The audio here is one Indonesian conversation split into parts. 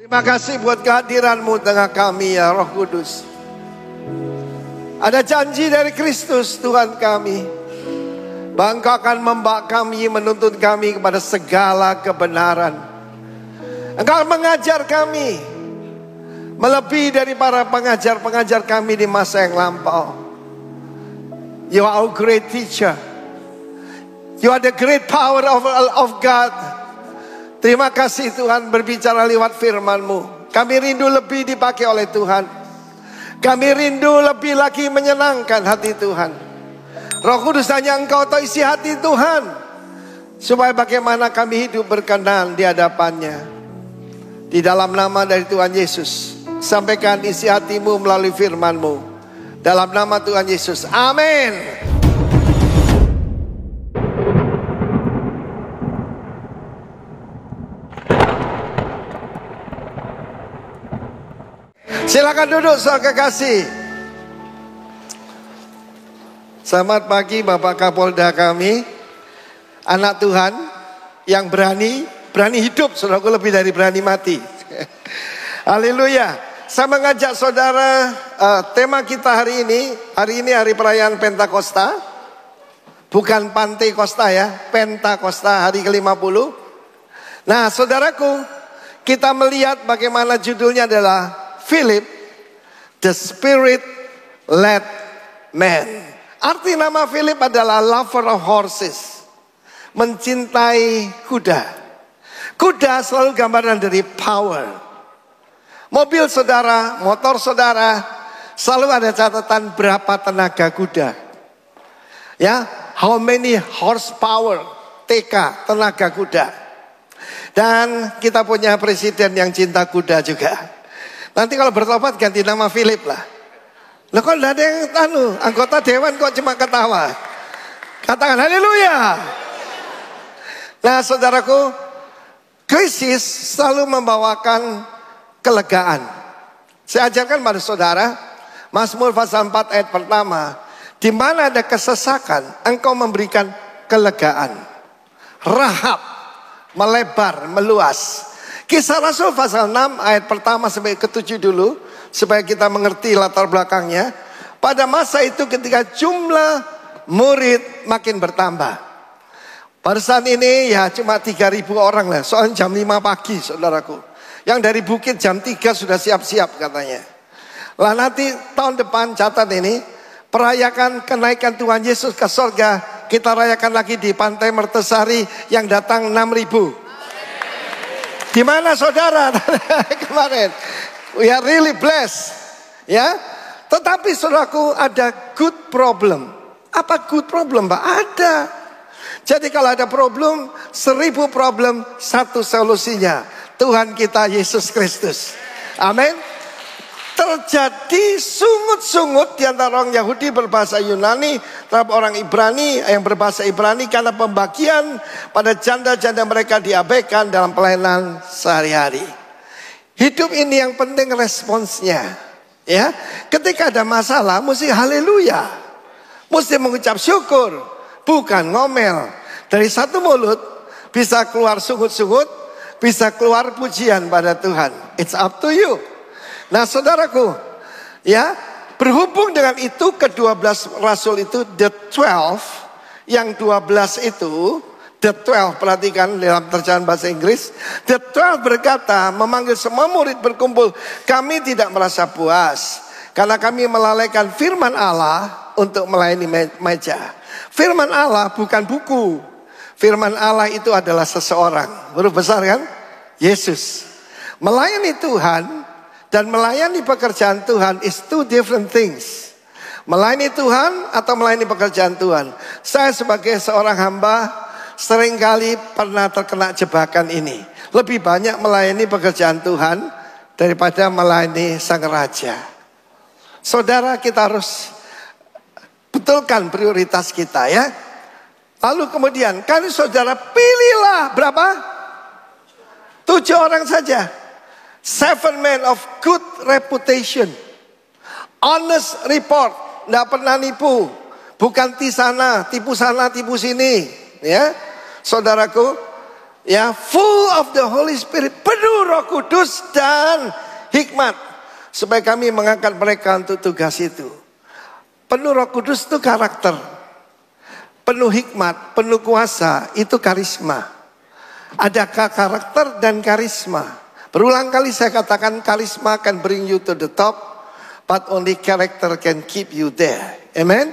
Terima kasih buat kehadiran-Mu tengah kami ya Roh Kudus. Ada janji dari Kristus Tuhan kami, bahwa Engkau akan membawa kami, menuntun kami kepada segala kebenaran. Engkau mengajar kami melebihi dari para pengajar-pengajar kami di masa yang lampau. You are our great teacher. You are the great power of God. Terima kasih Tuhan berbicara lewat firman-Mu. Kami rindu lebih dipakai oleh Tuhan. Kami rindu lebih lagi menyenangkan hati Tuhan. Roh Kudus, hanya Engkau tahu isi hati Tuhan, supaya bagaimana kami hidup berkenan di hadapannya. Di dalam nama dari Tuhan Yesus, sampaikan isi hati-Mu melalui firman-Mu. Dalam nama Tuhan Yesus, amin. Silakan duduk, saudara kekasih. Selamat pagi Bapak Kapolda kami, anak Tuhan yang berani hidup, saudaraku, lebih dari berani mati. Haleluya. Saya mengajak saudara, tema kita hari ini hari perayaan Pentakosta. Bukan Pantekosta ya, Pentakosta, hari ke-50. Nah saudaraku, kita melihat bagaimana judulnya adalah Philip, the Spirit-led man. Arti nama Philip adalah lover of horses, mencintai kuda. Kuda selalu gambaran dari power. Mobil saudara, motor saudara, selalu ada catatan berapa tenaga kuda. Ya, how many horsepower, TK, tenaga kuda. Dan kita punya presiden yang cinta kuda juga. Nanti kalau bertobat ganti nama Philip lah. Loh kok tidak ada yang anggota dewan kok cuma ketawa. Katakan haleluya. Nah saudaraku, krisis selalu membawakan kelegaan. Saya ajarkan pada saudara, Mazmur pasal 4 ayat pertama, di mana ada kesesakan, engkau memberikan kelegaan. Rahab, melebar, meluas. Kisah Rasul pasal 6 ayat pertama sampai ke-7 dulu, supaya kita mengerti latar belakangnya. Pada masa itu ketika jumlah murid makin bertambah. Pada saat ini ya cuma 3.000 orang lah, soalnya jam 5 pagi saudaraku. Yang dari bukit jam 3 sudah siap-siap katanya. Lah nanti tahun depan catat ini, perayakan kenaikan Tuhan Yesus ke surga, kita rayakan lagi di Pantai Mertesari yang datang 6.000. Di mana saudara kemarin? We are really blessed, ya. Tetapi saudaraku ada good problem. Apa good problem, Pak? Ada. Jadi kalau ada problem, 1000 problem, satu solusinya. Tuhan kita Yesus Kristus. Amin. Terjadi sungut-sungut di antara orang Yahudi berbahasa Yunani terhadap orang Ibrani yang berbahasa Ibrani, karena pembagian pada janda-janda mereka diabaikan dalam pelayanan sehari-hari. Hidup ini yang penting responsnya, ya. Ketika ada masalah mesti haleluya, mesti mengucap syukur, bukan ngomel. Dari satu mulut bisa keluar sungut-sungut, bisa keluar pujian pada Tuhan. It's up to you. Nah saudaraku, ya, berhubung dengan itu ke-12 rasul itu, the 12, yang 12 itu, the 12, perhatikan dalam terjemahan bahasa Inggris, the 12 berkata, memanggil semua murid berkumpul, kami tidak merasa puas, karena kami melalaikan firman Allah untuk melayani meja. Firman Allah bukan buku, firman Allah itu adalah seseorang, huruf besar kan? Yesus. Melayani Tuhan dan melayani pekerjaan Tuhan is two different things. Melayani Tuhan atau melayani pekerjaan Tuhan. Saya sebagai seorang hamba seringkali pernah terkena jebakan ini. Lebih banyak melayani pekerjaan Tuhan daripada melayani Sang Raja. Saudara, kita harus betulkan prioritas kita ya. Lalu kemudian kali saudara pilihlah berapa? 7 orang saja. 7 men of good reputation, honest report, tidak pernah nipu, bukan tipu sana, tipu sini, ya, saudaraku, Ya, full of the Holy Spirit, penuh Roh Kudus dan hikmat, supaya kami mengangkat mereka untuk tugas itu. Penuh Roh Kudus itu karakter, penuh hikmat, penuh kuasa itu karisma. Ada karakter dan karisma. Berulang kali saya katakan karisma can bring you to the top, but only character can keep you there. Amen.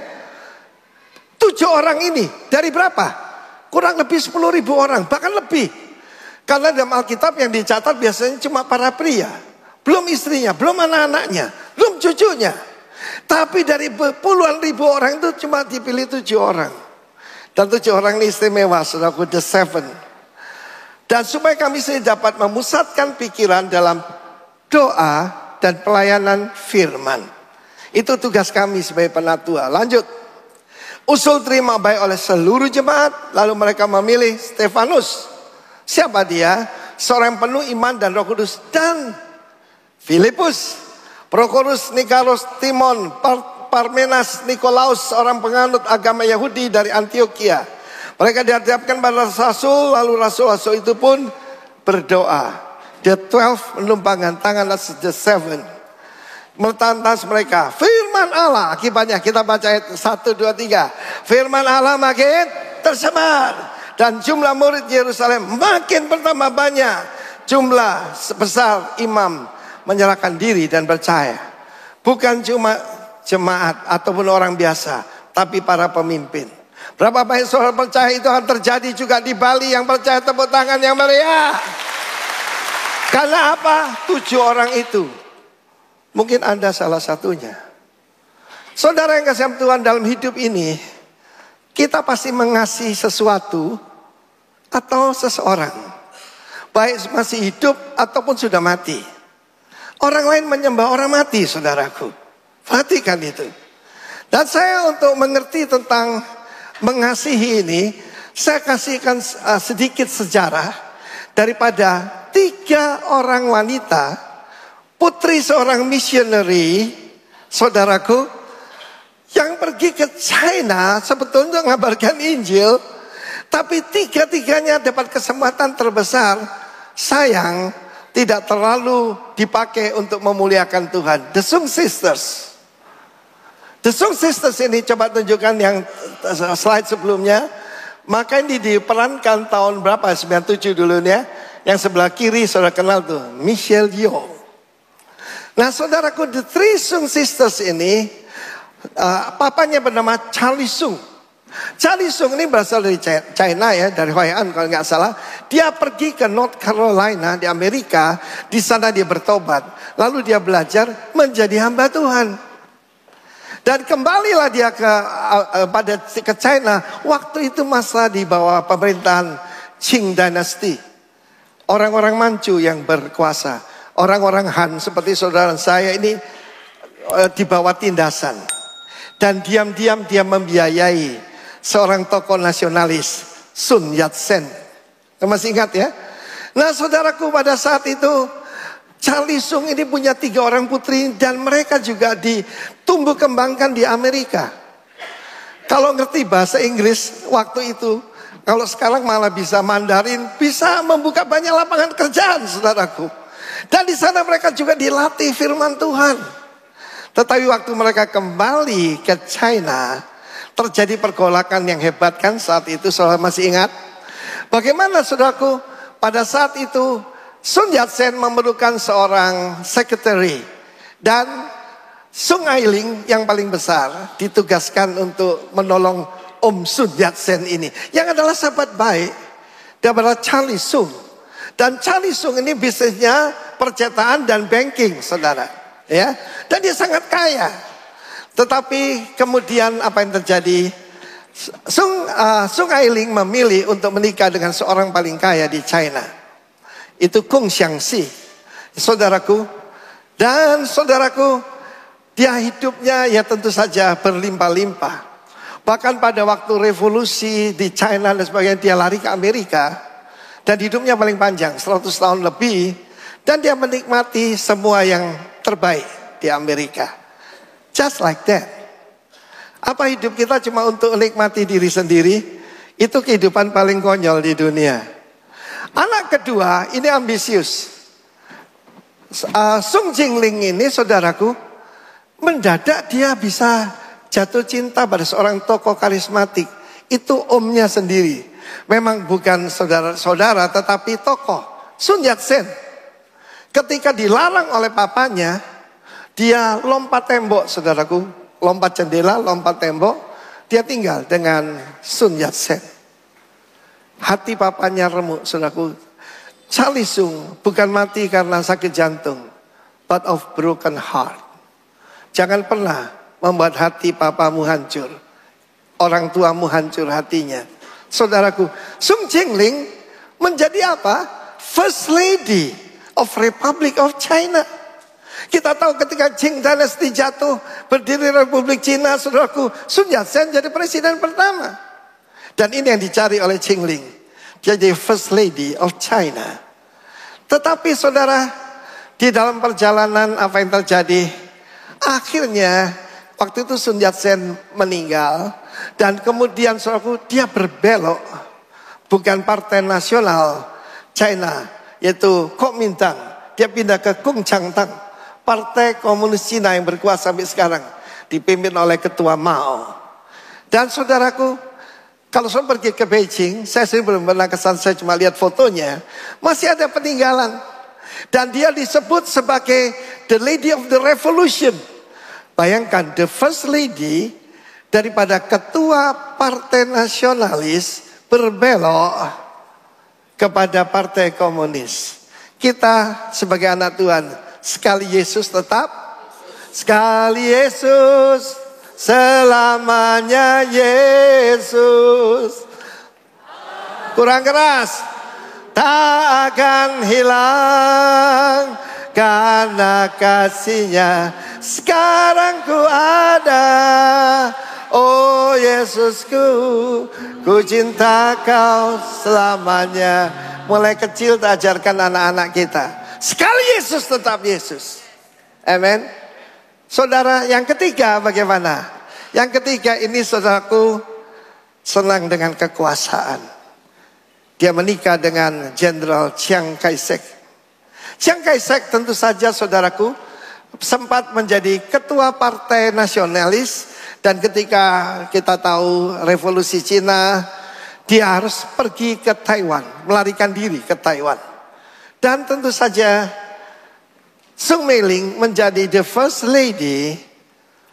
7 orang ini dari berapa? Kurang lebih 10.000 orang, bahkan lebih. Karena dalam Alkitab yang dicatat biasanya cuma para pria, belum istrinya, belum anak-anaknya, belum cucunya. Tapi dari puluhan ribu orang itu cuma dipilih 7 orang. Dan 7 orang ini istimewa, saudaraku, the 7. Dan supaya kami dapat memusatkan pikiran dalam doa dan pelayanan firman. Itu tugas kami sebagai penatua. Lanjut. Usul terima baik oleh seluruh jemaat. Lalu mereka memilih Stefanus. Siapa dia? Seorang penuh iman dan Roh Kudus. Dan Filipus, Prokorus, Nikaros, Timon, Parmenas, Nikolaus, seorang penganut agama Yahudi dari Antioquia. Mereka dihadapkan pada rasul, lalu rasul-rasul itu pun berdoa. The 12 menumpangkan tangan the 7. Melantas mereka, firman Allah, akibatnya kita baca ayat 1, 2, 3. Firman Allah makin tersebar. Dan jumlah murid Yerusalem makin bertambah banyak. Jumlah sebesar imam menyerahkan diri dan percaya. Bukan cuma jemaat ataupun orang biasa, tapi para pemimpin. Berapa banyak saudara percaya itu akan terjadi juga di Bali? Yang percaya tepuk tangan yang meriah. Karena apa? 7 orang itu. Mungkin Anda salah satunya. Saudara yang kasih Tuhan, dalam hidup ini kita pasti mengasihi sesuatu atau seseorang, baik masih hidup ataupun sudah mati. Orang lain menyembah orang mati, saudaraku. Perhatikan itu. Dan saya untuk mengerti tentang mengasihi ini, saya kasihkan sedikit sejarah daripada 3 orang wanita, putri seorang missionary, saudaraku, yang pergi ke China sebetulnya mengabarkan Injil, tapi 3-tiganya dapat kesempatan terbesar. Sayang, tidak terlalu dipakai untuk memuliakan Tuhan. The Sung Sisters. The Sung Sisters ini coba tunjukkan yang slide sebelumnya. Maka ini diperankan tahun berapa? 97 dulu ya. Yang sebelah kiri saudara kenal tuh, Michelle Yeoh. Nah saudaraku, the 3 Sung Sisters ini, papanya bernama Charlie Sung. Charlie Sung ini berasal dari China ya, dari Huai'an kalau nggak salah. Dia pergi ke North Carolina di Amerika. Di sana dia bertobat. Lalu dia belajar menjadi hamba Tuhan. Dan kembalilah dia ke China. Waktu itu masa di bawah pemerintahan Qing Dynasty. Orang-orang Manchu yang berkuasa. Orang-orang Han seperti saudara saya ini di bawah tindasan. Dan diam-diam dia membiayai seorang tokoh nasionalis, Sun Yat-sen. Masih ingat ya? Nah saudaraku, pada saat itu Charlie Sung ini punya 3 orang putri dan mereka juga ditumbuh kembangkan di Amerika. Kalau ngerti bahasa Inggris waktu itu, kalau sekarang malah bisa Mandarin, bisa membuka banyak lapangan kerjaan, saudaraku. Dan di sana mereka juga dilatih firman Tuhan. Tetapi waktu mereka kembali ke China, terjadi pergolakan yang hebat kan saat itu, saudara masih ingat? Bagaimana saudaraku, pada saat itu Sun Yat-sen memerlukan seorang secretary. Dan Sung Ailing yang paling besar ditugaskan untuk menolong Om Sun Yat-sen ini. Yang adalah sahabat baik. Dia adalah Charlie Sung. Dan Charlie Sung ini bisnisnya percetakan dan banking, saudara. Ya, dan dia sangat kaya. Tetapi kemudian apa yang terjadi? Sung Ailing memilih untuk menikah dengan seorang paling kaya di China. Itu Kung Xiangxi, saudaraku. Dan saudaraku, dia hidupnya ya tentu saja berlimpah-limpah. Bahkan pada waktu revolusi di China dan sebagainya, dia lari ke Amerika. Dan hidupnya paling panjang, 100 tahun lebih. Dan dia menikmati semua yang terbaik di Amerika. Just like that. Apa hidup kita cuma untuk menikmati diri sendiri? Itu kehidupan paling konyol di dunia. Anak kedua ini ambisius. Sung Jingling ini saudaraku, mendadak dia bisa jatuh cinta pada seorang tokoh karismatik. Itu omnya sendiri. Memang bukan saudara-saudara tetapi tokoh. Sun Yat-sen. Ketika dilarang oleh papanya, dia lompat tembok saudaraku. Lompat jendela, lompat tembok. Dia tinggal dengan Sun Yat-sen. Hati papanya remuk saudaraku. Charlie Sung bukan mati karena sakit jantung, but of broken heart. Jangan pernah membuat hati papamu hancur. Orang tuamu hancur hatinya. Saudaraku, Sung Jingling menjadi apa? First Lady of Republic of China. Kita tahu ketika Qing Dynasty jatuh, berdiri Republik Cina, saudaraku, Sun Yat-sen jadi presiden pertama. Dan ini yang dicari oleh Jingling. Dia jadi First Lady of China. Tetapi saudara, di dalam perjalanan apa yang terjadi? Akhirnya waktu itu Sun Yat-sen meninggal. Dan kemudian saudaraku, dia berbelok. Bukan Partai Nasional China, yaitu Kuomintang. Dia pindah ke Kuomintang, Partai Komunis Cina yang berkuasa sampai sekarang. Dipimpin oleh Ketua Mao. Dan saudaraku, kalau saya pergi ke Beijing, saya sendiri belum pernah kesan, saya cuma lihat fotonya. Masih ada peninggalan. Dan dia disebut sebagai The Lady of the Revolution. Bayangkan, the First Lady daripada ketua partai nasionalis berbelok kepada partai komunis. Kita sebagai anak Tuhan, sekali Yesus tetap, sekali Yesus, selamanya Yesus. Kurang keras. Tak akan hilang karena kasih-Nya sekarang ku ada. Oh Yesusku, ku cinta Kau selamanya. Mulai kecil kita ajarkan anak-anak kita, sekali Yesus tetap Yesus. Amin. Saudara, yang ketiga bagaimana? Yang ketiga ini saudaraku senang dengan kekuasaan. Dia menikah dengan Jenderal Chiang Kai-shek. Chiang Kai-shek tentu saja saudaraku sempat menjadi ketua partai nasionalis. Dan ketika kita tahu revolusi Cina, dia harus pergi ke Taiwan, melarikan diri ke Taiwan. Dan tentu saja Sung Meiling menjadi the first lady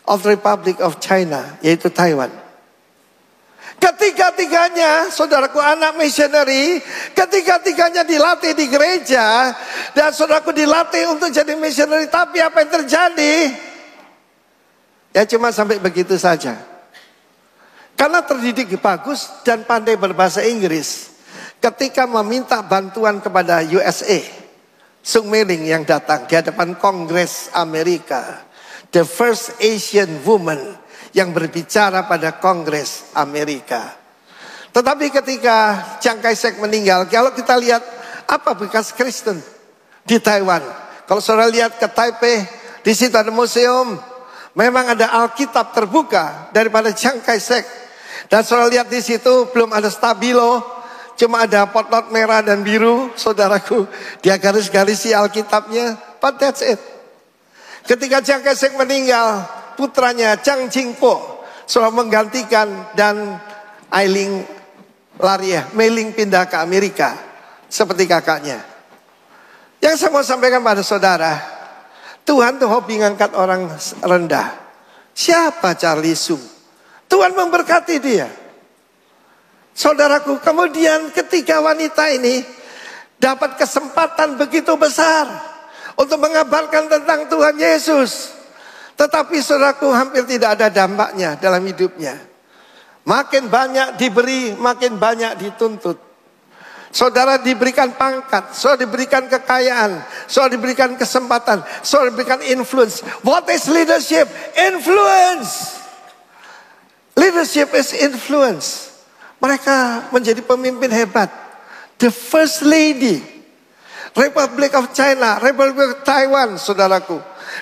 of the Republic of China, yaitu Taiwan. Ketiga-tiganya, saudaraku anak missionary, ketiga-tiganya dilatih di gereja. Dan saudaraku dilatih untuk jadi missionary. Tapi apa yang terjadi? Ya cuma sampai begitu saja. Karena terdidik bagus dan pandai berbahasa Inggris. Ketika meminta bantuan kepada USA, Sung Meiling yang datang di hadapan Kongres Amerika. The first Asian woman yang berbicara pada Kongres Amerika. Tetapi ketika Chiang Kai-shek meninggal, kalau kita lihat apa bekas Kristen di Taiwan. Kalau saudara lihat ke Taipei, di situ ada museum. Memang ada Alkitab terbuka daripada Chiang Kai-shek. Dan saudara lihat di situ belum ada stabilo, cuma ada potlot merah dan biru, saudaraku. Dia garis-garisi Alkitabnya, but that's it. Ketika Chiang Kai-shek meninggal, putranya Chiang Ching-po selalu menggantikan dan Ailing Meiling pindah ke Amerika seperti kakaknya. Yang saya mau sampaikan pada saudara, Tuhan tuh hobi ngangkat orang rendah. Siapa Charlie Sung? Tuhan memberkati dia. Saudaraku, kemudian ketika wanita ini dapat kesempatan begitu besar untuk mengabarkan tentang Tuhan Yesus. Tetapi saudaraku hampir tidak ada dampaknya dalam hidupnya. Makin banyak diberi, makin banyak dituntut. Saudara diberikan pangkat, saudara diberikan kekayaan, saudara diberikan kesempatan, saudara diberikan influence. What is leadership? Influence. Leadership is influence. Mereka menjadi pemimpin hebat. The first lady, Republic of China, Republic of Taiwan, saudaraku.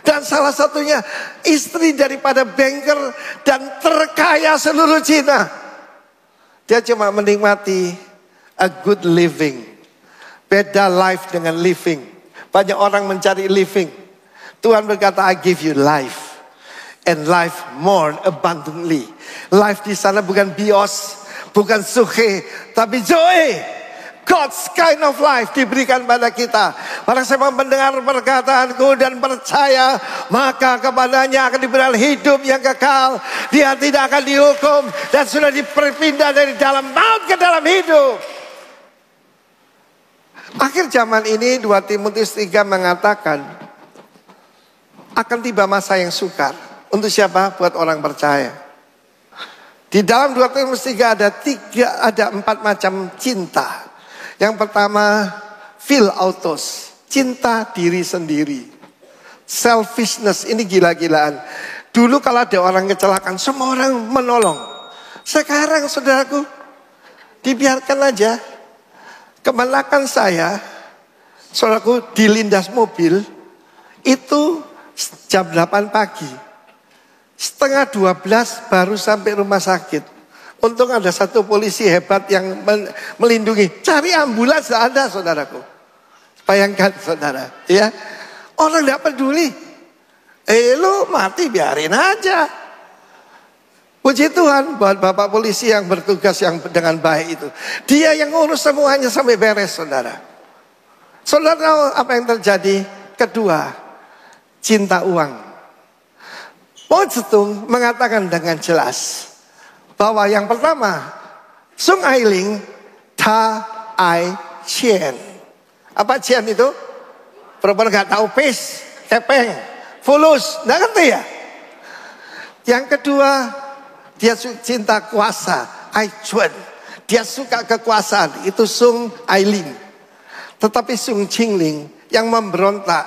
Dan salah satunya istri daripada banker dan terkaya seluruh Cina. Dia cuma menikmati a good living. Beda life dengan living. Banyak orang mencari living. Tuhan berkata, I give you life. And life more abundantly. Life di sana bukan bios, bukan suhe, tapi zoe. God's kind of life diberikan pada kita. Barang siapa mendengar perkataanku dan percaya, maka kepadanya akan diberikan hidup yang kekal. Dia tidak akan dihukum dan sudah dipindah dari dalam maut ke dalam hidup. Akhir zaman ini 2 Timotius 3 mengatakan akan tiba masa yang sukar. Untuk siapa? Buat orang percaya. Di dalam 2 Timotius 3 ada 4 macam cinta. Yang pertama, philautos, cinta diri sendiri. Selfishness, ini gila-gilaan. Dulu kalau ada orang kecelakaan, semua orang menolong. Sekarang saudaraku, dibiarkan aja. Kemenakan saya, saudaraku, dilindas mobil, itu jam 8 pagi. Setengah 12 baru sampai rumah sakit. Untung ada satu polisi hebat yang melindungi. Cari ambulans tidak ada, saudaraku. Bayangkan, saudara. Ya, orang tidak peduli. Lu mati biarin aja. Puji Tuhan buat bapak polisi yang bertugas yang dengan baik itu. Dia yang ngurus semuanya sampai beres, saudara. Saudara tahu apa yang terjadi? Kedua, cinta uang. Mao Zedong mengatakan dengan jelas bahwa yang pertama, Sung Ailing Ta Ai Chien. Apa Chien itu? Perempuan gak tahu pes, kepeng, fulus, gak ngerti ya? Yang kedua, dia cinta kuasa, Ai Chuan. Dia suka kekuasaan, itu Sung Ailing. Tetapi Sung Qingling yang memberontak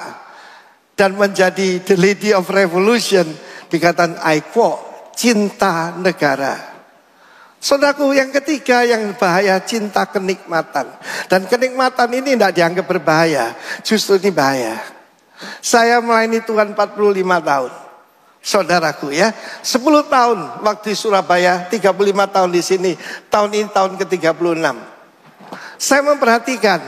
dan menjadi the lady of revolution, dikatakan Ai Kuo, cinta negara. Saudaraku, yang ketiga yang bahaya, cinta kenikmatan. Dan kenikmatan ini tidak dianggap berbahaya, justru ini bahaya. Saya melayani Tuhan 45 tahun. Saudaraku ya, 10 tahun waktu di Surabaya, 35 tahun di sini. Tahun ini tahun ke-36. Saya memperhatikan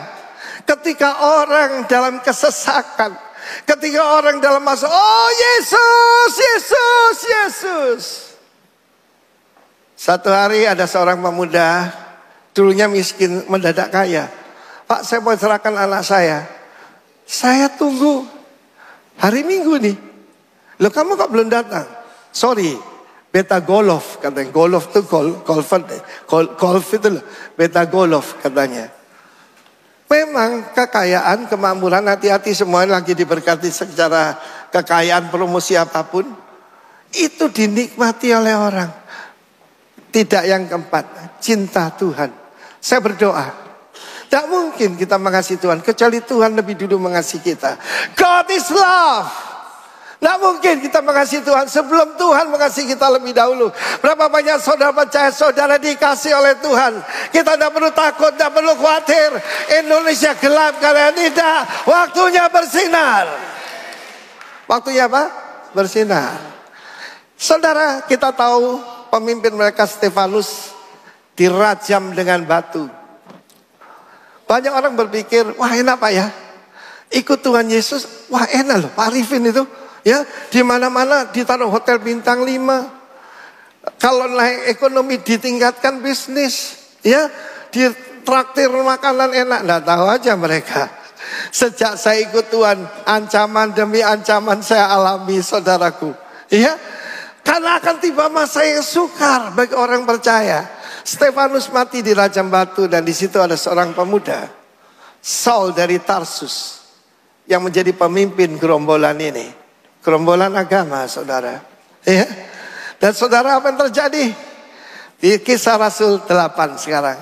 ketika orang dalam kesesakan, ketika orang dalam masa, oh Yesus, Yesus, Yesus. Satu hari ada seorang pemuda, dulunya miskin, mendadak kaya. Pak, saya mau serahkan anak saya. Saya tunggu hari Minggu nih. Loh, kamu kok belum datang? Sorry, beta golf katanya. Golf itu golf itu loh, beta golf katanya. Memang kekayaan, kemakmuran, hati-hati semuanya lagi diberkati secara kekayaan, promosi apapun. Itu dinikmati oleh orang. Tidak yang keempat, cinta Tuhan. Saya berdoa, tidak mungkin kita mengasihi Tuhan kecuali Tuhan lebih dulu mengasihi kita. God is love. Tidak mungkin kita mengasihi Tuhan sebelum Tuhan mengasihi kita lebih dahulu. Berapa banyak saudara percaya saudara dikasih oleh Tuhan. Kita tidak perlu takut, tidak perlu khawatir. Indonesia gelap karena tidak. Waktunya bersinar. Waktunya apa? Bersinar. Saudara, kita tahu pemimpin mereka Stefanus dirajam dengan batu. Banyak orang berpikir, wah enak Pak ya, ikut Tuhan Yesus, wah enak loh Pak Arifin itu. Ya, di mana-mana ditaruh hotel bintang 5. Kalau naik ekonomi ditingkatkan bisnis, ya, ditraktir makanan enak. Nggak tahu aja mereka. Sejak saya ikut Tuhan, ancaman demi ancaman saya alami, saudaraku. Ya, karena akan tiba masa yang sukar bagi orang percaya. Stefanus mati di rajam batu dan di situ ada seorang pemuda, Saul dari Tarsus, yang menjadi pemimpin gerombolan ini. Gerombolan agama, saudara. Ya. Dan saudara, apa yang terjadi? Di Kisah Rasul 8 sekarang.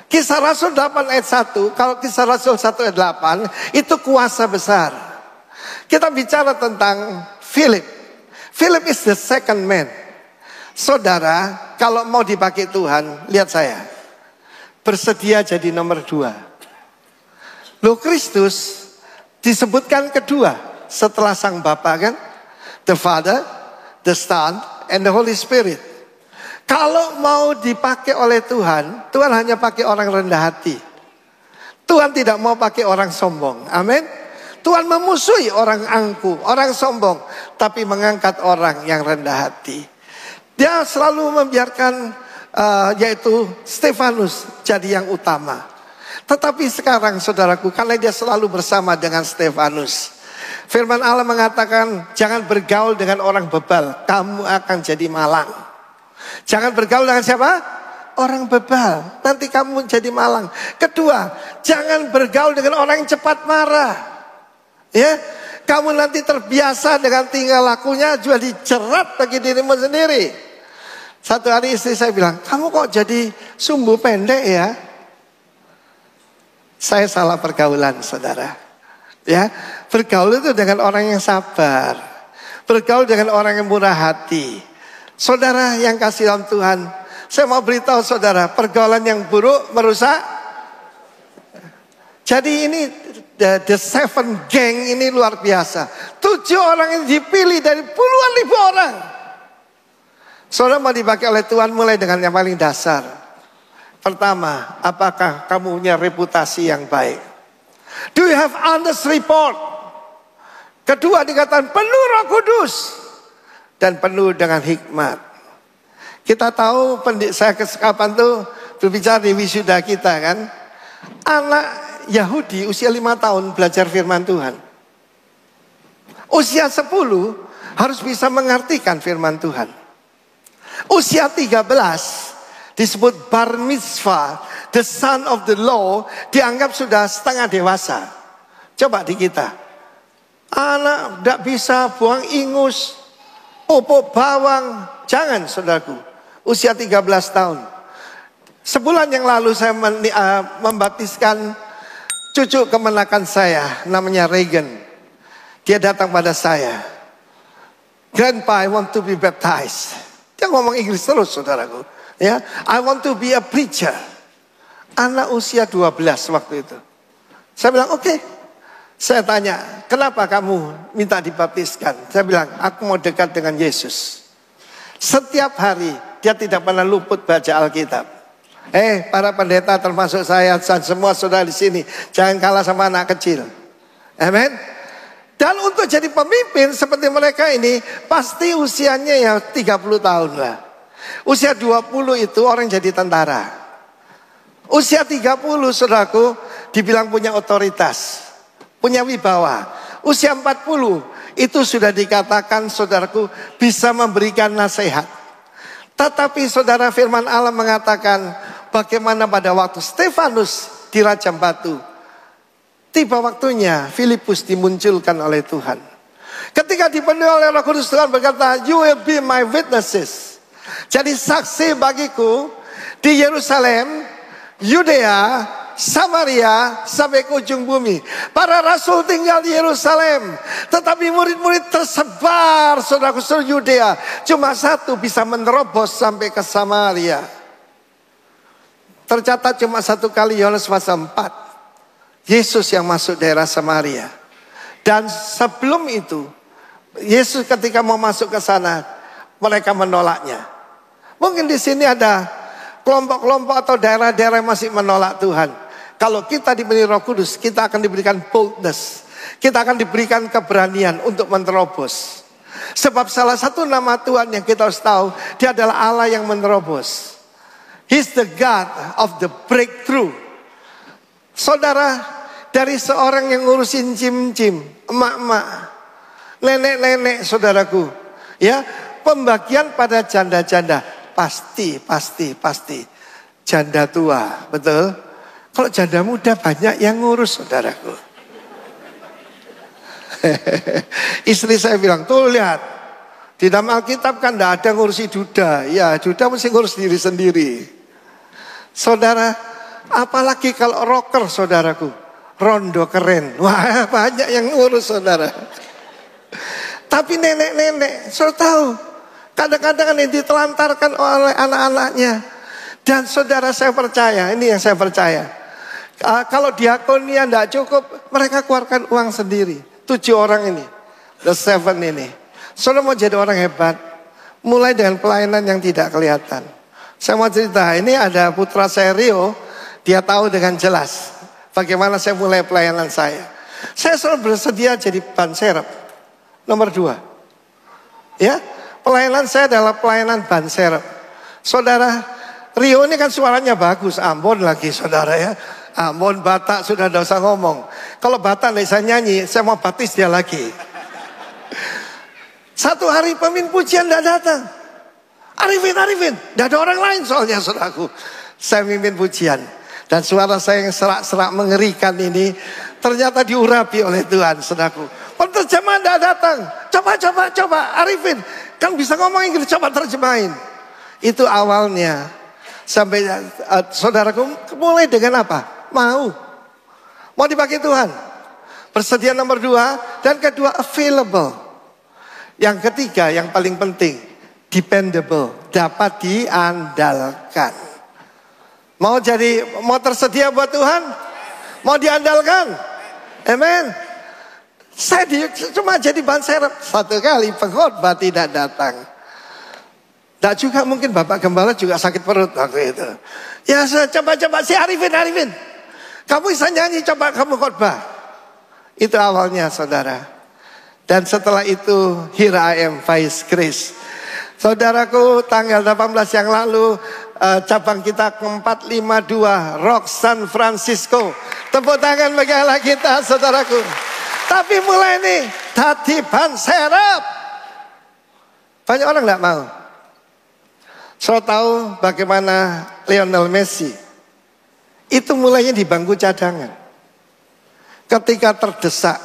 Kisah Rasul 8 ayat 1. Kalau Kisah Rasul 1 ayat 8, itu kuasa besar. Kita bicara tentang Philip. Philip is the second man. Saudara, kalau mau dipakai Tuhan, lihat saya. Bersedia jadi nomor 2. Loh, Kristus disebutkan kedua setelah Sang Bapa kan? The Father, the Son, and the Holy Spirit. Kalau mau dipakai oleh Tuhan, Tuhan hanya pakai orang rendah hati. Tuhan tidak mau pakai orang sombong. Amin. Tuhan memusuhi orang angkuh, orang sombong, tapi mengangkat orang yang rendah hati. Dia selalu membiarkan yaitu Stefanus jadi yang utama. Tetapi sekarang saudaraku, karena dia selalu bersama dengan Stefanus, firman Allah mengatakan, jangan bergaul dengan orang bebal, kamu akan jadi malang. Jangan bergaul dengan siapa? Orang bebal, nanti kamu jadi malang. Kedua, jangan bergaul dengan orang yang cepat marah. Ya, kamu nanti terbiasa dengan tingkah lakunya, juga dijerat bagi dirimu sendiri. Satu hari istri saya bilang, kamu kok jadi sumbu pendek ya? Saya salah pergaulan, saudara. Ya, bergaul itu dengan orang yang sabar, bergaul dengan orang yang murah hati. Saudara yang kasih dalam Tuhan, saya mau beritahu saudara, pergaulan yang buruk merusak. Jadi ini the seven gang ini luar biasa. 7 orang yang dipilih dari puluhan ribu orang. Saudara mau dipakai oleh Tuhan mulai dengan yang paling dasar. Pertama, apakah kamu punya reputasi yang baik? Do you have honest report? Kedua dikatakan penuh Roh Kudus dan penuh dengan hikmat. Kita tahu saya kapan tuh berbicara di wisuda kita kan. Anak Yahudi usia 5 tahun belajar firman Tuhan. Usia 10 harus bisa mengartikan firman Tuhan. Usia 13 disebut bar mitzvah, the son of the law, dianggap sudah setengah dewasa. Coba di kita, anak tidak bisa buang ingus, pupuk bawang, jangan saudaraku. Usia 13 tahun. Sebulan yang lalu saya membaptiskan cucu kemenakan saya, namanya Reagan. Dia datang pada saya, Grandpa, I want to be baptized. Dia ngomong Inggris terus saudaraku. Ya, I want to be a preacher. Anak usia 12 waktu itu. Saya bilang oke. Saya tanya, kenapa kamu minta dibaptiskan? Saya bilang, aku mau dekat dengan Yesus. Setiap hari dia tidak pernah luput baca Alkitab. Para pendeta termasuk saya dan semua saudara di sini, jangan kalah sama anak kecil. Amin. Dan untuk jadi pemimpin seperti mereka ini, pasti usianya ya 30 tahun lah. Usia 20 itu orang jadi tentara. Usia 30 saudaraku dibilang punya otoritas, punya wibawa. Usia 40 itu sudah dikatakan saudaraku bisa memberikan nasihat. Tetapi saudara firman Allah mengatakan bagaimana pada waktu Stefanus dirajam batu, tiba waktunya Filipus dimunculkan oleh Tuhan. Ketika dipenuhi oleh Roh Kudus, Tuhan berkata, you will be my witnesses. Jadi saksi bagiku di Yerusalem, Yudea, Samaria, sampai ke ujung bumi. Para rasul tinggal di Yerusalem, tetapi murid-murid tersebar saudaraku seluruh Yudea. Cuma satu bisa menerobos sampai ke Samaria. Tercatat cuma satu kali, Yohanes pasal 4. Yesus yang masuk daerah Samaria. Dan sebelum itu, Yesus ketika mau masuk ke sana, mereka menolaknya. Mungkin di sini ada kelompok-kelompok atau daerah-daerah yang masih menolak Tuhan. Kalau kita diberi Roh Kudus, kita akan diberikan boldness. Kita akan diberikan keberanian untuk menerobos. Sebab salah satu nama Tuhan yang kita harus tahu, Dia adalah Allah yang menerobos. He's the God of the breakthrough. Saudara, dari seorang yang ngurusin cim-cim, emak-emak, nenek-nenek saudaraku, ya, pembagian pada janda-janda. Pasti janda tua, betul? Kalau janda muda banyak yang ngurus saudaraku. Istri saya bilang, tuh lihat, di dalam Alkitab kan tidak ada ngurusi duda. Ya, duda mesti ngurus diri sendiri. Saudara, apalagi kalau rocker saudaraku, rondo keren. Wah, banyak yang ngurus saudara. Tapi nenek-nenek, saudara tahu, kadang-kadang yang ditelantarkan oleh anak-anaknya. Dan saudara saya percaya, ini yang saya percaya. Kalau diakonia tidak cukup, mereka keluarkan uang sendiri. 7 orang ini, the 7 ini. Saudara mau jadi orang hebat, mulai dengan pelayanan yang tidak kelihatan. Saya mau cerita, ini ada putra saya Rio, dia tahu dengan jelas Bagaimana saya mulai pelayanan saya. Saya selalu bersedia jadi ban serep. Nomor 2. Ya, pelayanan saya adalah pelayanan ban serep. Saudara, Rio ini kan suaranya bagus. Ambon lagi saudara ya. Ambon, Batak sudah tidak usah ngomong. Kalau Batak tidak bisa nyanyi, saya mau baptis dia lagi. Satu hari pemimpin pujian tidak datang. Arifin, tidak ada orang lain soalnya saudaraku. Saya mimpin pujian. Dan suara saya yang serak-serak mengerikan ini ternyata diurapi oleh Tuhan, saudaraku. Penterjemahan tidak datang. Coba, Arifin, kan bisa ngomong Inggris, coba terjemahin. Itu awalnya. Sampai saudaraku mulai dengan apa? Mau dipakai Tuhan. Bersedia nomor 2. Dan kedua, available. Yang ketiga, yang paling penting, dependable. Dapat diandalkan. Mau tersedia buat Tuhan? Mau diandalkan? Amen. Saya cuma jadi ban serep. Satu kali pengkhotbah tidak datang. Dan juga mungkin Bapak Gembala juga sakit perut waktu itu. Ya coba si Arifin. Kamu bisa nyanyi, coba kamu khotbah. Itu awalnya saudara. Dan setelah itu, here I am by His grace. Saudaraku, tanggal 18 yang lalu cabang kita ke-452 Rock San Francisco. Tepuk tangan bagi Allah kita, saudaraku. Tapi mulai nih tadi ban serep. Banyak orang tidak mau. Saya tahu bagaimana Lionel Messi. Itu mulainya di bangku cadangan. Ketika terdesak,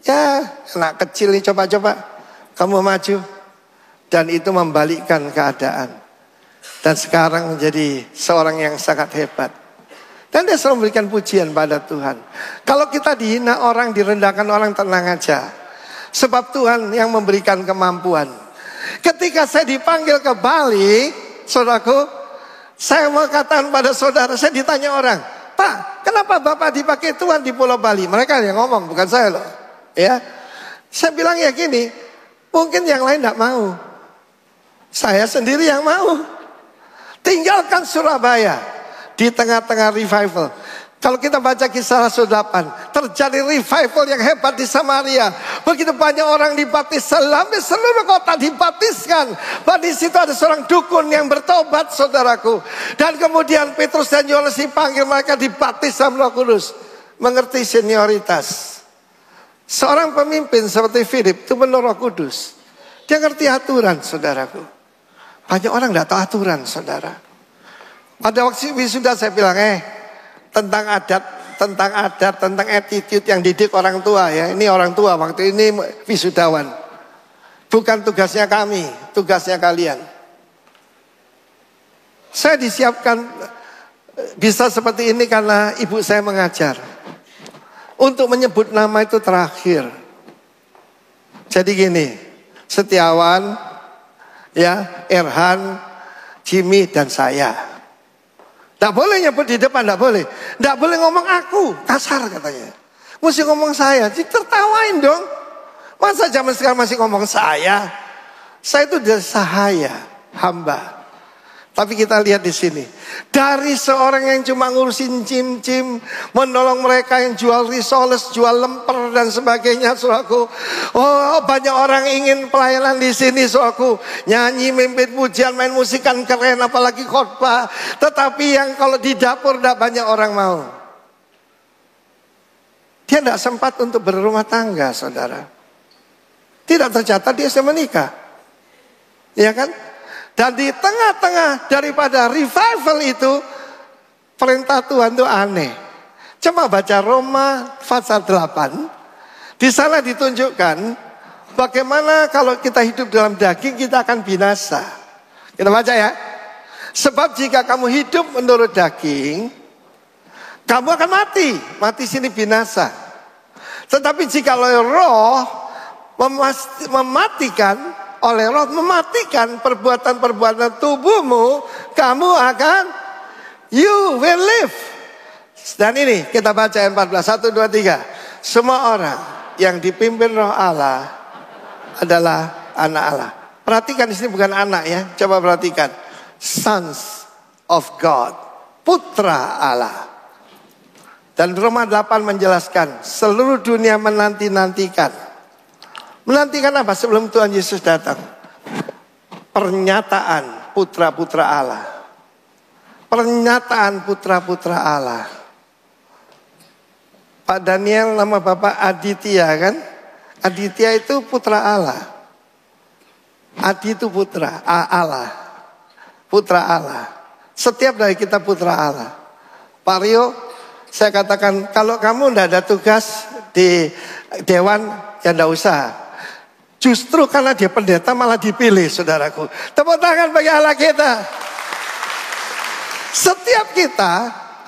ya anak kecil ini coba-coba kamu maju. Dan itu membalikkan keadaan. Dan sekarang menjadi seorang yang sangat hebat. Dan dia selalu memberikan pujian pada Tuhan. Kalau kita dihina orang, direndahkan orang, tenang aja. Sebab Tuhan yang memberikan kemampuan. Ketika saya dipanggil ke Bali, saudaraku, saya mau katakan pada saudara, saya ditanya orang, Pak, kenapa Bapak dipakai Tuhan di Pulau Bali? Mereka yang ngomong, bukan saya loh. Ya, saya bilang ya gini, mungkin yang lain tidak mau. Saya sendiri yang mau. Tinggalkan Surabaya di tengah-tengah revival. Kalau kita baca Kisah Rasul 8, terjadi revival yang hebat di Samaria. Begitu banyak orang dibaptis, sampai seluruh kota dibaptiskan. Bahkan di situ ada seorang dukun yang bertobat, saudaraku. Dan kemudian Petrus dan Yohanes dipanggil, mereka dibaptis dalam Roh Kudus. Mengerti senioritas. Seorang pemimpin seperti Philip itu penuh Roh Kudus. Dia ngerti aturan, saudaraku. Banyak orang tidak tahu aturan, saudara. Pada waktu wisuda saya bilang, tentang adat, tentang attitude yang didik orang tua ya. Ini orang tua, waktu ini wisudawan. Bukan tugasnya kami, tugasnya kalian. Saya disiapkan bisa seperti ini karena ibu saya mengajar. Untuk menyebut nama itu terakhir. Jadi gini, Setiawan, ya, Erhan, Jimmy dan saya. Tidak boleh nyebut di depan, tidak boleh. Tidak boleh ngomong aku, kasar katanya. Mesti ngomong saya, ditertawain dong. Masa zaman sekarang masih ngomong saya? Saya itu udah sahaya, hamba. Tapi kita lihat di sini, dari seorang yang cuma ngurusin cim-cim, menolong mereka yang jual risoles, jual lemper dan sebagainya, saudaraku. Oh, banyak orang ingin pelayanan di sini, saudaraku. Nyanyi, mimpin pujian, main musik kan keren, apalagi khotbah. Tetapi yang kalau di dapur tidak banyak orang mau. Dia tidak sempat untuk berumah tangga, saudara. Tidak tercatat dia sudah menikah, ya kan? Dan di tengah-tengah daripada revival itu, perintah Tuhan itu aneh. Coba baca Roma pasal 8. Di sana ditunjukkan bagaimana kalau kita hidup dalam daging kita akan binasa. Kita baca ya. Sebab jika kamu hidup menurut daging, kamu akan mati. Mati sini binasa. Tetapi jika roh mematikan, oleh roh mematikan perbuatan-perbuatan tubuhmu, kamu akan, you will live. Dan ini kita baca ayat 14, 1, 2, 3. Semua orang yang dipimpin roh Allah adalah anak Allah. Perhatikan di sini bukan anak ya, coba perhatikan. Sons of God, putra Allah. Dan Roma 8 menjelaskan, seluruh dunia menanti-nantikan. Menantikan apa sebelum Tuhan Yesus datang? Pernyataan putra-putra Allah. Pernyataan putra-putra Allah. Pak Daniel nama Bapak Aditya kan? Aditya itu putra Allah. Adi itu putra Allah. Putra Allah. Setiap dari kita putra Allah. Pak Rio, saya katakan kalau kamu tidak ada tugas di dewan, ya tidak usah. Justru karena dia pendeta malah dipilih, saudaraku. Tepuk tangan bagi Allah kita. Setiap kita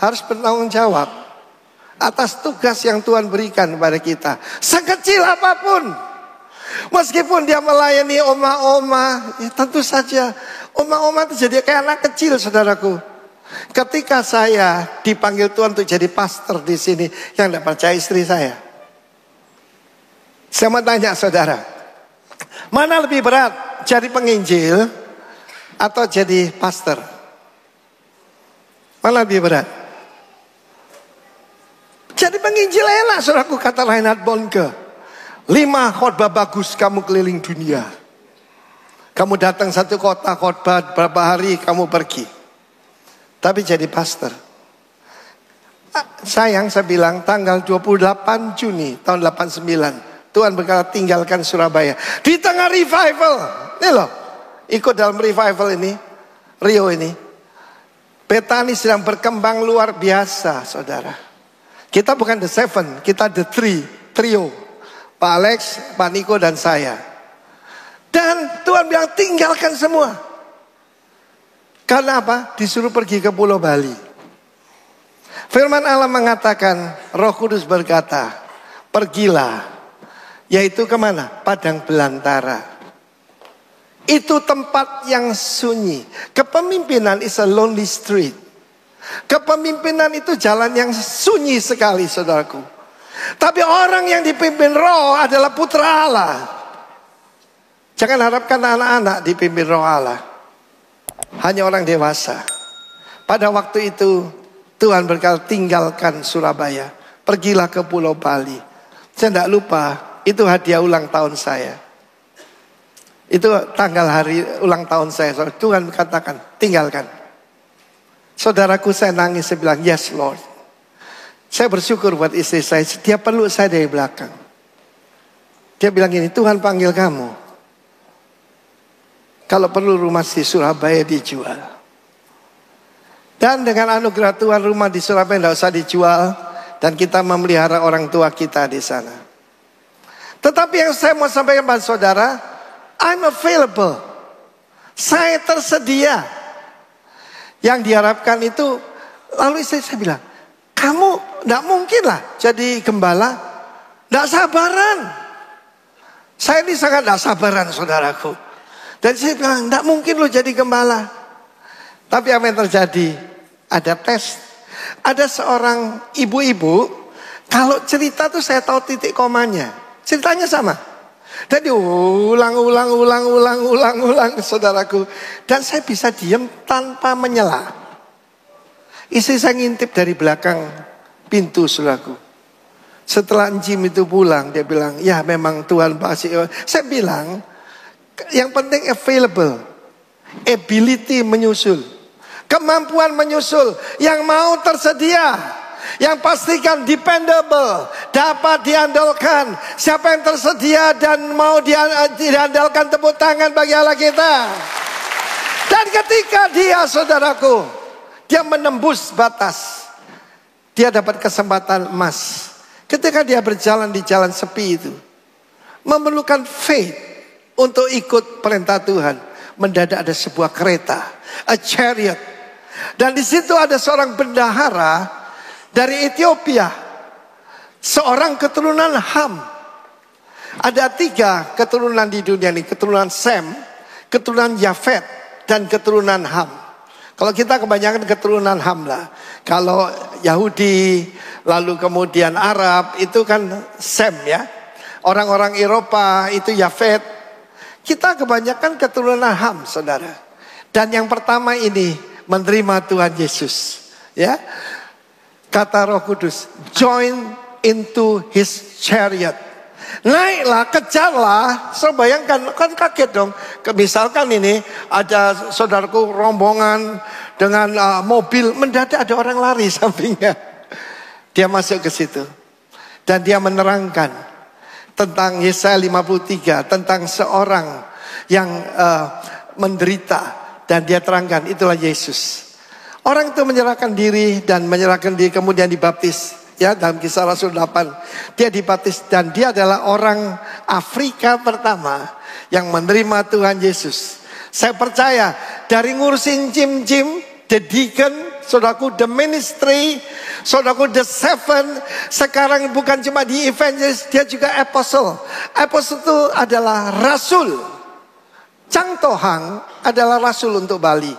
harus bertanggung jawab atas tugas yang Tuhan berikan kepada kita. Sekecil apapun. Meskipun dia melayani oma-oma, ya tentu saja oma-oma itu jadi kayak anak kecil, saudaraku. Ketika saya dipanggil Tuhan untuk jadi pastor di sini, yang tidak percaya istri saya. Saya mau tanya saudara, mana lebih berat, jadi penginjil atau jadi pastor? Mana lebih berat? Jadi penginjil enak, saudaraku, kata Reinhard Bonnke. 5 khotbah bagus kamu keliling dunia. Kamu datang satu kota khotbah berapa hari kamu pergi. Tapi jadi pastor. Sayang, saya bilang tanggal 28 Juni tahun 89. Tuhan berkata tinggalkan Surabaya. Di tengah revival. Ini loh. Ikut dalam revival ini. Rio ini. Betani sedang berkembang luar biasa, saudara. Kita bukan the seven. Kita the trio. Pak Alex, Pak Niko dan saya. Dan Tuhan bilang tinggalkan semua. Karena apa? Disuruh pergi ke Pulau Bali. Firman Allah mengatakan, Roh Kudus berkata, pergilah. Yaitu kemana? Padang belantara. Itu tempat yang sunyi. Kepemimpinan is a lonely street. Kepemimpinan itu jalan yang sunyi sekali, saudaraku. Tapi orang yang dipimpin Roh adalah putra Allah. Jangan harapkan anak-anak dipimpin Roh Allah. Hanya orang dewasa. Pada waktu itu Tuhan berkata tinggalkan Surabaya. Pergilah ke Pulau Bali. Saya tidak lupa, itu hadiah ulang tahun saya. Itu tanggal hari ulang tahun saya. Tuhan katakan tinggalkan. Saudaraku, saya nangis, saya bilang yes Lord. Saya bersyukur buat istri saya. Dia peluk saya dari belakang. Dia bilang gini, Tuhan panggil kamu. Kalau perlu rumah di Surabaya dijual. Dan dengan anugerah Tuhan rumah di Surabaya tidak usah dijual. Dan kita memelihara orang tua kita di sana. Tetapi yang saya mau sampaikan pada saudara, I'm available. Saya tersedia. Yang diharapkan itu, lalu istri saya bilang, kamu tidak mungkin lah jadi gembala. Tidak sabaran. Saya ini sangat tidak sabaran, saudaraku. Dan saya bilang, tidak mungkin lo jadi gembala. Tapi apa yang terjadi? Ada tes. Ada seorang ibu-ibu, kalau cerita tuh saya tahu titik komanya. Ceritanya sama. Dan diulang, saudaraku. Dan saya bisa diam tanpa menyela. Istri saya ngintip dari belakang pintu, saudaraku. Setelah Jim itu pulang, dia bilang, ya memang Tuhan pasti. Saya bilang, yang penting available. Ability menyusul. Kemampuan menyusul. Yang mau tersedia. Yang pastikan dependable. Dapat diandalkan. Siapa yang tersedia dan mau diandalkan, tepuk tangan bagi Allah kita. Dan ketika dia, saudaraku, dia menembus batas. Dia dapat kesempatan emas. Ketika dia berjalan di jalan sepi itu. Memerlukan faith untuk ikut perintah Tuhan. Mendadak ada sebuah kereta. A chariot. Dan di situ ada seorang bendahara dari Ethiopia. Seorang keturunan Ham. Ada 3 keturunan di dunia ini. Keturunan Sem, keturunan Yafet, dan keturunan Ham. Kalau kita kebanyakan keturunan Ham lah. Kalau Yahudi, lalu kemudian Arab, itu kan Sem ya. Orang-orang Eropa itu Yafet. Kita kebanyakan keturunan Ham, saudara. Dan yang pertama ini menerima Tuhan Yesus. Ya. Kata Roh Kudus, join into his chariot. Naiklah, kejarlah. So bayangkan, kan kaget dong. Misalkan ini ada saudaraku rombongan dengan mobil, mendadak ada orang lari sampingnya. Dia masuk ke situ. Dan dia menerangkan tentang Yesaya 53, tentang seorang yang menderita. Dan dia terangkan, itulah Yesus. Orang itu menyerahkan diri dan menyerahkan diri kemudian dibaptis. Ya, dalam Kisah Rasul 8 dia dibaptis dan dia adalah orang Afrika pertama yang menerima Tuhan Yesus. Saya percaya dari ngurusin Jim, the deacon, saudaraku the ministry, saudaraku the seven, sekarang bukan cuma di evangelis, dia juga apostle. Apostle itu adalah rasul. Chang Tohang adalah rasul untuk Bali.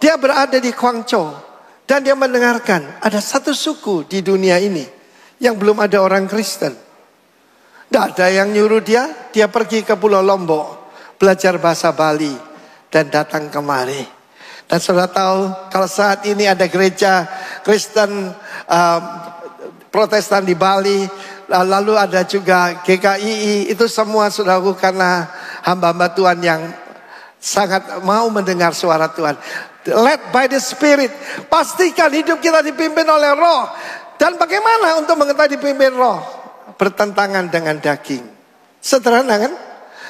Dia berada di Guangzhou. Dan dia mendengarkan ada satu suku di dunia ini yang belum ada orang Kristen. Tidak ada yang nyuruh dia pergi ke Pulau Lombok, belajar bahasa Bali dan datang kemari. Dan saudara tahu kalau saat ini ada gereja Kristen Protestan di Bali, lalu ada juga GKII, itu semua saudaraku karena hamba-hamba Tuhan yang sangat mau mendengar suara Tuhan. Led by the Spirit. Pastikan hidup kita dipimpin oleh Roh. Dan bagaimana untuk mengetahui dipimpin Roh? Bertentangan dengan daging. Sederhana kan?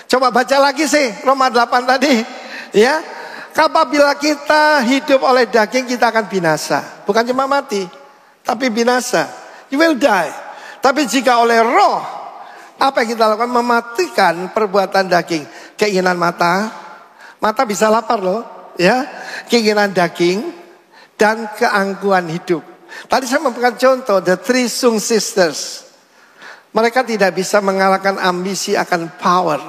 Coba baca lagi sih Roma 8 tadi. Ya, apabila kita hidup oleh daging, kita akan binasa. Bukan cuma mati, tapi binasa. You will die. Tapi jika oleh Roh, apa yang kita lakukan? Mematikan perbuatan daging. Keinginan mata bisa lapar loh. Ya, keinginan daging dan keangkuhan hidup. Tadi saya memberikan contoh the three Sung sisters. Mereka tidak bisa mengalahkan ambisi akan power.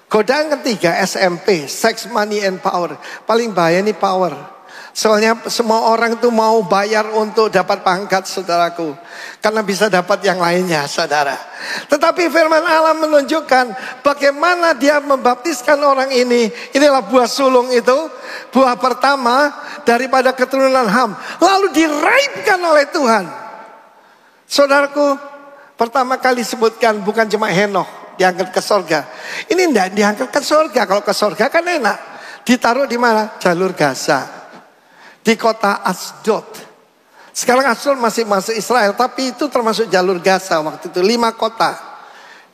Godaan ketiga SMP, sex, money and power. Paling bahaya ini power. Soalnya semua orang itu mau bayar untuk dapat pangkat, saudaraku. Karena bisa dapat yang lainnya, saudara. Tetapi firman Allah menunjukkan bagaimana dia membaptiskan orang ini. Inilah buah sulung itu. Buah pertama daripada keturunan Ham. Lalu diraibkan oleh Tuhan. Saudaraku, pertama kali sebutkan bukan cuma Henokh diangkat ke sorga. Ini tidak diangkat ke sorga. Kalau ke sorga kan enak. Ditaruh di mana? Jalur Gaza. Di kota Asdod. Sekarang Asdod masih masuk Israel, tapi itu termasuk jalur Gaza waktu itu. 5 kota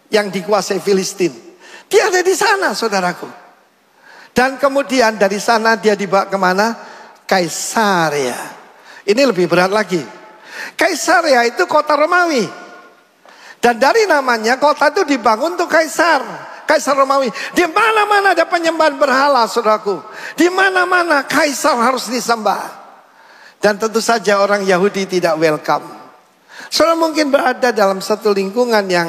yang dikuasai Filistin. Dia ada di sana, saudaraku. Dan kemudian dari sana dia dibawa kemana? Kaisaria. Ini lebih berat lagi. Kaisaria itu kota Romawi. Dan dari namanya kota itu dibangun untuk Kaisar. Kaisar Romawi. Di mana-mana ada penyembahan berhala, saudaraku. Di mana-mana kaisar harus disembah. Dan tentu saja orang Yahudi tidak welcome. Saudara mungkin berada dalam satu lingkungan yang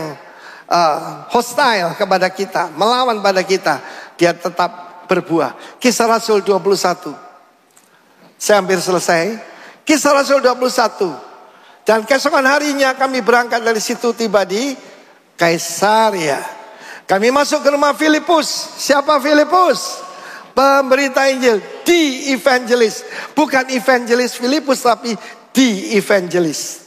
hostile kepada kita, melawan pada kita. Dia tetap berbuah. Kisah Rasul 21. Saya hampir selesai. Kisah Rasul 21. Dan keesokan harinya kami berangkat dari situ, tiba di Kaisaria. Kami masuk ke rumah Filipus. Siapa Filipus? Pemberita Injil, the evangelist. Bukan evangelist Filipus, tapi the evangelist.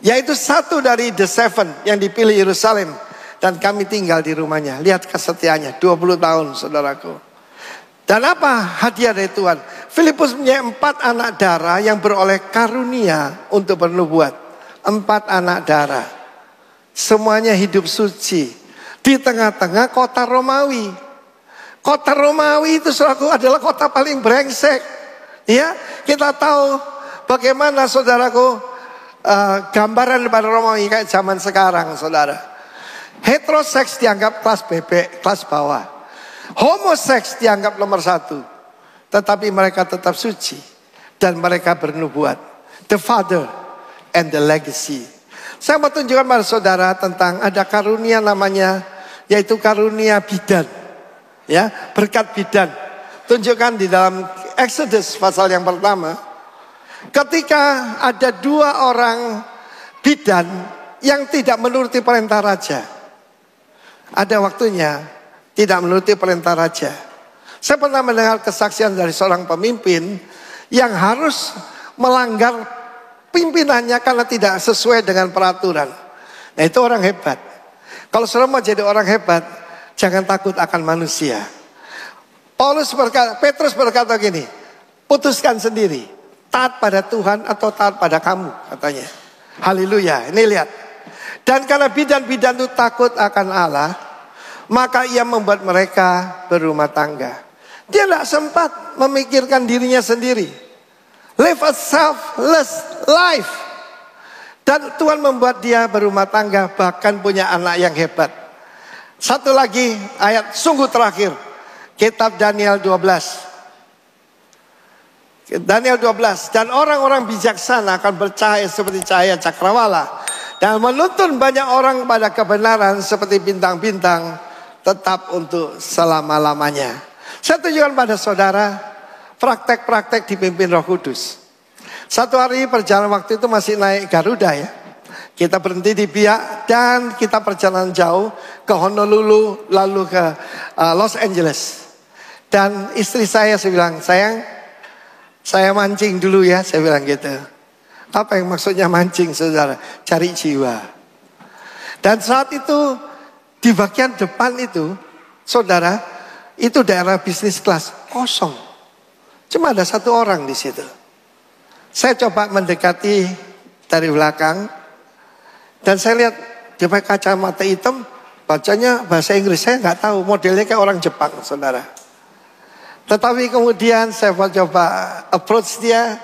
Yaitu satu dari the seven yang dipilih Yerusalem. Dan kami tinggal di rumahnya. Lihat kesetiaannya, 20 tahun saudaraku. Dan apa hadiah dari Tuhan? Filipus punya 4 anak darah yang beroleh karunia untuk bernubuat. 4 anak darah. Semuanya hidup suci. Di tengah-tengah kota Romawi. Kota Romawi itu saudaraku adalah kota paling brengsek. Ya, kita tahu bagaimana saudaraku gambaran daripada Romawi kayak zaman sekarang, saudara. Heteroseks dianggap kelas bebek, kelas bawah. Homoseks dianggap nomor 1. Tetapi mereka tetap suci dan mereka bernubuat. The father and the legacy. Saya mau tunjukkan pada saudara tentang ada karunia namanya, yaitu karunia bidan. Ya, berkat bidan. Tunjukkan di dalam Exodus pasal yang pertama. Ketika ada 2 orang bidan yang tidak menuruti perintah raja. Ada waktunya tidak menuruti perintah raja. Saya pernah mendengar kesaksian dari seorang pemimpin yang harus melanggar pimpinannya karena tidak sesuai dengan peraturan. Nah itu orang hebat. Kalau saudara mau jadi orang hebat, jangan takut akan manusia. Petrus berkata gini, putuskan sendiri, taat pada Tuhan atau taat pada kamu, katanya. Haleluya, ini lihat. Dan karena bidan-bidan itu takut akan Allah, maka ia membuat mereka berumah tangga. Dia tidak sempat memikirkan dirinya sendiri. Live a selfless life. Dan Tuhan membuat dia berumah tangga, bahkan punya anak yang hebat. Satu lagi ayat sungguh terakhir. Kitab Daniel 12. Daniel 12. Dan orang-orang bijaksana akan bercahaya seperti cahaya cakrawala. Dan menuntun banyak orang pada kebenaran seperti bintang-bintang, tetap untuk selama-lamanya. Saya tunjukkan pada saudara praktek-praktek dipimpin Roh Kudus. Satu hari perjalanan waktu itu masih naik Garuda ya. Kita berhenti di Biak dan kita perjalanan jauh ke Honolulu lalu ke Los Angeles. Dan istri saya bilang, sayang, saya mancing dulu ya, saya bilang gitu. Apa yang maksudnya mancing saudara? Cari jiwa. Dan saat itu di bagian depan itu saudara, itu daerah bisnis kelas kosong. Cuma ada satu orang di situ. Saya coba mendekati dari belakang dan saya lihat dia pakai kacamata hitam, bacanya bahasa Inggris. Saya nggak tahu, modelnya kayak orang Jepang, saudara. Tetapi kemudian saya coba approach dia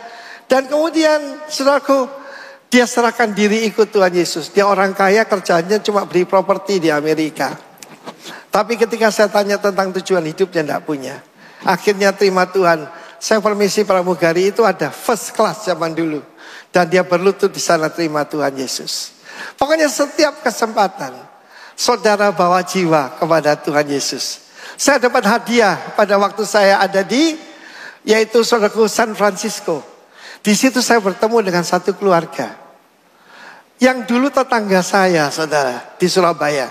dan kemudian saudaraku, dia serahkan diri ikut Tuhan Yesus. Dia orang kaya, kerjanya cuma beli properti di Amerika. Tapi ketika saya tanya tentang tujuan hidup, dia tidak punya. Akhirnya terima Tuhan. Saya permisi pramugari, itu ada first class zaman dulu. Dan dia berlutut di sana terima Tuhan Yesus. Pokoknya setiap kesempatan saudara bawa jiwa kepada Tuhan Yesus. Saya dapat hadiah pada waktu saya ada di, yaitu saudaraku, San Francisco. Di situ saya bertemu dengan satu keluarga yang dulu tetangga saya, saudara, di Surabaya.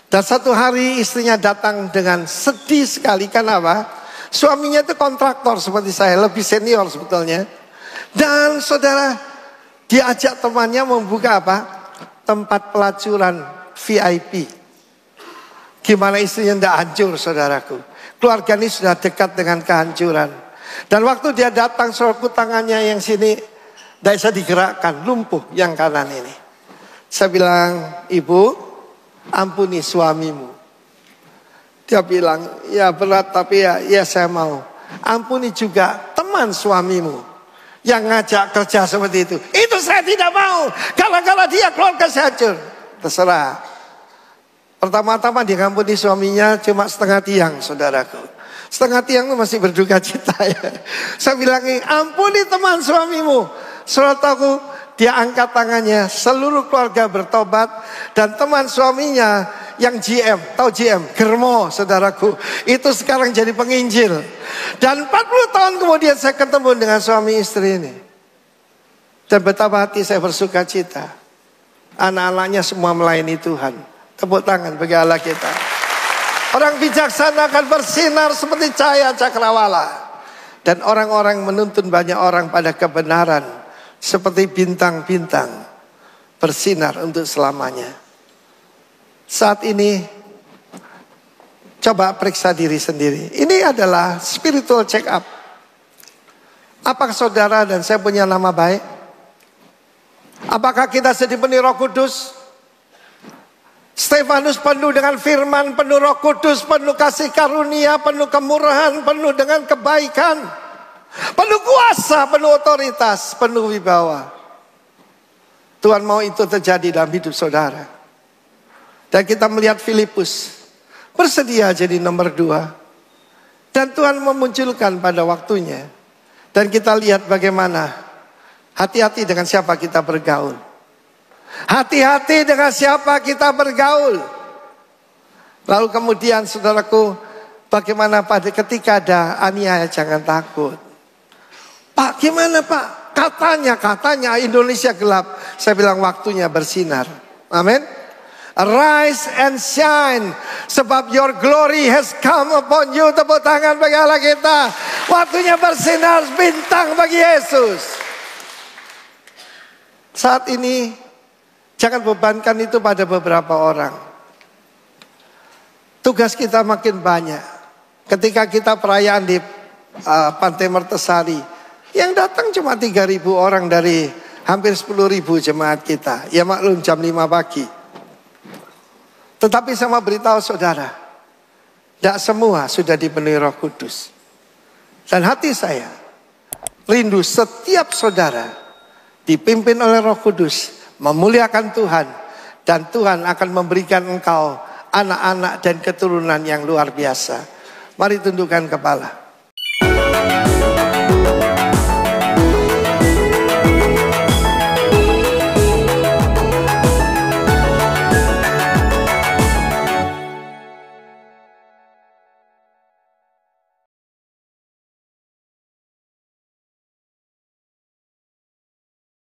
Dan satu hari istrinya datang dengan sedih sekali. Kenapa? Suaminya itu kontraktor seperti saya, lebih senior sebetulnya. Dan saudara, dia ajak temannya membuka apa? Tempat pelacuran VIP. Gimana istrinya tidak hancur, saudaraku. Keluarga ini sudah dekat dengan kehancuran. Dan waktu dia datang, saudaraku, tangannya yang sini tidak bisa digerakkan, lumpuh yang kanan ini. Saya bilang, ibu, ampuni suamimu. Dia bilang, ya berat tapi ya saya mau. Ampuni juga teman suamimu yang ngajak kerja seperti itu. Itu saya tidak mau. Kalau dia keluarga saya hancur. Terserah. Pertama-tama dia ngampuni suaminya cuma setengah tiang, saudaraku. Setengah tiang itu masih berduka cita ya. Saya bilang, ampuni teman suamimu. Saudaraku, dia angkat tangannya, seluruh keluarga bertobat. Dan teman suaminya yang GM, tahu GM, Germo, saudaraku, itu sekarang jadi penginjil. Dan 40 tahun kemudian saya ketemu dengan suami istri ini. Dan betapa hati saya bersuka cita. Anak-anaknya semua melayani Tuhan. Tepuk tangan bagi Allah kita. Orang bijaksana akan bersinar seperti cahaya cakrawala. Dan orang-orang menuntun banyak orang pada kebenaran. Seperti bintang-bintang bersinar untuk selamanya. Saat ini coba periksa diri sendiri. Ini adalah spiritual check up. Apakah saudara dan saya punya nama baik? Apakah kita sedih penuh Roh Kudus? Stefanus penuh dengan firman, penuh Roh Kudus, penuh kasih karunia, penuh kemurahan, penuh dengan kebaikan, penuh kuasa, penuh otoritas, penuh wibawa. Tuhan mau itu terjadi dalam hidup saudara. Dan kita melihat Filipus bersedia jadi nomor 2. Dan Tuhan memunculkan pada waktunya. Dan kita lihat bagaimana hati-hati dengan siapa kita bergaul. Hati-hati dengan siapa kita bergaul. Lalu kemudian saudaraku, bagaimana pada ketika ada aniaya jangan takut. Pak, gimana Pak? Katanya Indonesia gelap. Saya bilang waktunya bersinar. Amin. Arise and shine, sebab your glory has come upon you. Tepuk tangan bagi Allah kita. Waktunya bersinar bintang bagi Yesus. Saat ini jangan bebankan itu pada beberapa orang. Tugas kita makin banyak. Ketika kita perayaan di Pantai Mertesari, yang datang cuma 3.000 orang dari hampir 10.000 jemaat kita. Ya maklum jam 5 pagi. Tetapi sama beritahu saudara, tidak semua sudah dipenuhi Roh Kudus. Dan hati saya rindu setiap saudara dipimpin oleh Roh Kudus, memuliakan Tuhan, dan Tuhan akan memberikan engkau anak-anak dan keturunan yang luar biasa. Mari tundukkan kepala.